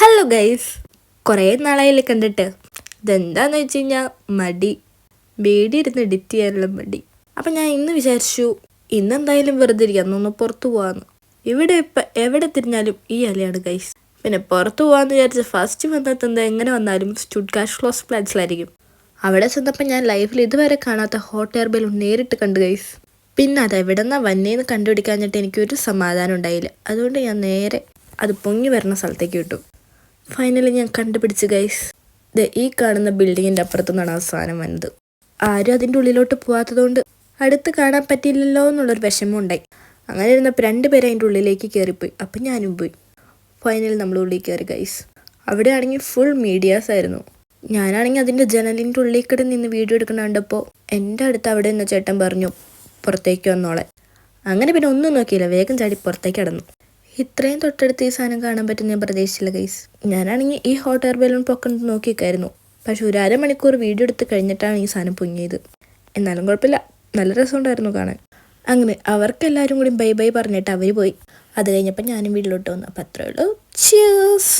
Hello guys, കുറേ നാളായില്ലേ കണ്ടിട്ട്. ഇതെന്താന്ന് വെച്ച് കഴിഞ്ഞാൽ മടി, ബേഡി ഇരുന്ന് എഡിറ്റ് ചെയ്യാനുള്ള മടി. അപ്പം ഞാൻ ഇന്ന് വിചാരിച്ചു ഇന്നെന്തായാലും വെറുതെ ഇരിക്കാം, ഒന്ന് പുറത്തു പോകാമെന്ന്. ഇവിടെ ഇപ്പം എവിടെ തിരിഞ്ഞാലും ഈ അലയാണ് ഗൈസ്. പിന്നെ പുറത്തു പോകാമെന്ന് വിചാരിച്ച് ഫസ്റ്റ് വന്നെത്തുന്നത് എങ്ങനെ വന്നാലും സ്റ്റുട്ട്ഗാർട്ട് ഷ്ലോസ് പ്ലാറ്റ്സിലായിരിക്കും. അവിടെ ചെന്നപ്പോൾ ഞാൻ ലൈഫിൽ ഇതുവരെ കാണാത്ത ഹോട്ട് എയർ ബലൂൺ നേരിട്ട് കണ്ടു ഗൈസ്. പിന്നെ അത് എവിടെ നിന്നാണ് വന്നേന്ന് കണ്ടുപിടിക്കാഞ്ഞിട്ട് എനിക്കൊരു സമാധാനം ഉണ്ടായില്ല. അതുകൊണ്ട് ഞാൻ നേരെ അത് പൊങ്ങി വരുന്ന സ്ഥലത്തേക്ക് വിട്ടു. ഫൈനലി ഞാൻ കണ്ടുപിടിച്ച് ഗൈസ്. ഈ കാണുന്ന ബിൽഡിങ്ങിൻ്റെ അപ്പുറത്തു നിന്നാണ് ആ സാധനം വന്നത്. ആരും അതിൻ്റെ ഉള്ളിലോട്ട് പോകാത്തതുകൊണ്ട് അടുത്ത് കാണാൻ പറ്റിയില്ലല്ലോ എന്നുള്ളൊരു വിഷമം ഉണ്ടായി. അങ്ങനെ ഇരുന്നപ്പോൾ 2 പേര് അതിൻ്റെ ഉള്ളിലേക്ക് കയറിപ്പോയി. അപ്പം ഞാനും പോയി. ഫൈനലി നമ്മൾ ഉള്ളിൽ കയറി ഗൈസ്. അവിടെ ആണെങ്കിൽ ഫുൾ മീഡിയാസ് ആയിരുന്നു. ഞാനാണെങ്കിൽ അതിൻ്റെ ജനലിൻ്റെ ഉള്ളിൽ കൂടെ നിന്ന് വീഡിയോ എടുക്കുന്ന കണ്ടപ്പോൾ എൻ്റെ അടുത്ത് അവിടെ നിന്ന് ചേട്ടൻ പറഞ്ഞു പുറത്തേക്ക് വന്നോളെ. അങ്ങനെ പിന്നെ ഒന്നും നോക്കിയില്ല, വേഗം ചാടി പുറത്തേക്ക് കടന്നു. ഇത്രയും തൊട്ടടുത്ത് ഈ സാധനം കാണാൻ പറ്റും ഞാൻ പ്രതീക്ഷിച്ചില്ല ഗൈസ്. ഞാനാണെങ്കിൽ ഈ ഹോട്ട് എയർ ബലൂൺ പൊക്കുന്നത് നോക്കിക്കായിരുന്നു. പക്ഷെ ഒരു അരമണിക്കൂർ വീഡിയോ എടുത്ത് കഴിഞ്ഞിട്ടാണ് ഈ സാധനം പൊങ്ങിയത്. എന്നാലും കുഴപ്പമില്ല, നല്ല രസമുണ്ടായിരുന്നു കാണാൻ. അങ്ങനെ അവർക്കെല്ലാവരും കൂടി ബൈ ബൈ പറഞ്ഞിട്ട് അവർ പോയി. അത് കഴിഞ്ഞപ്പോൾ ഞാനും വീട്ടിലോട്ട് വന്നു. അപ്പം അത്രേ ഉള്ളൂ. ചിയേഴ്സ്.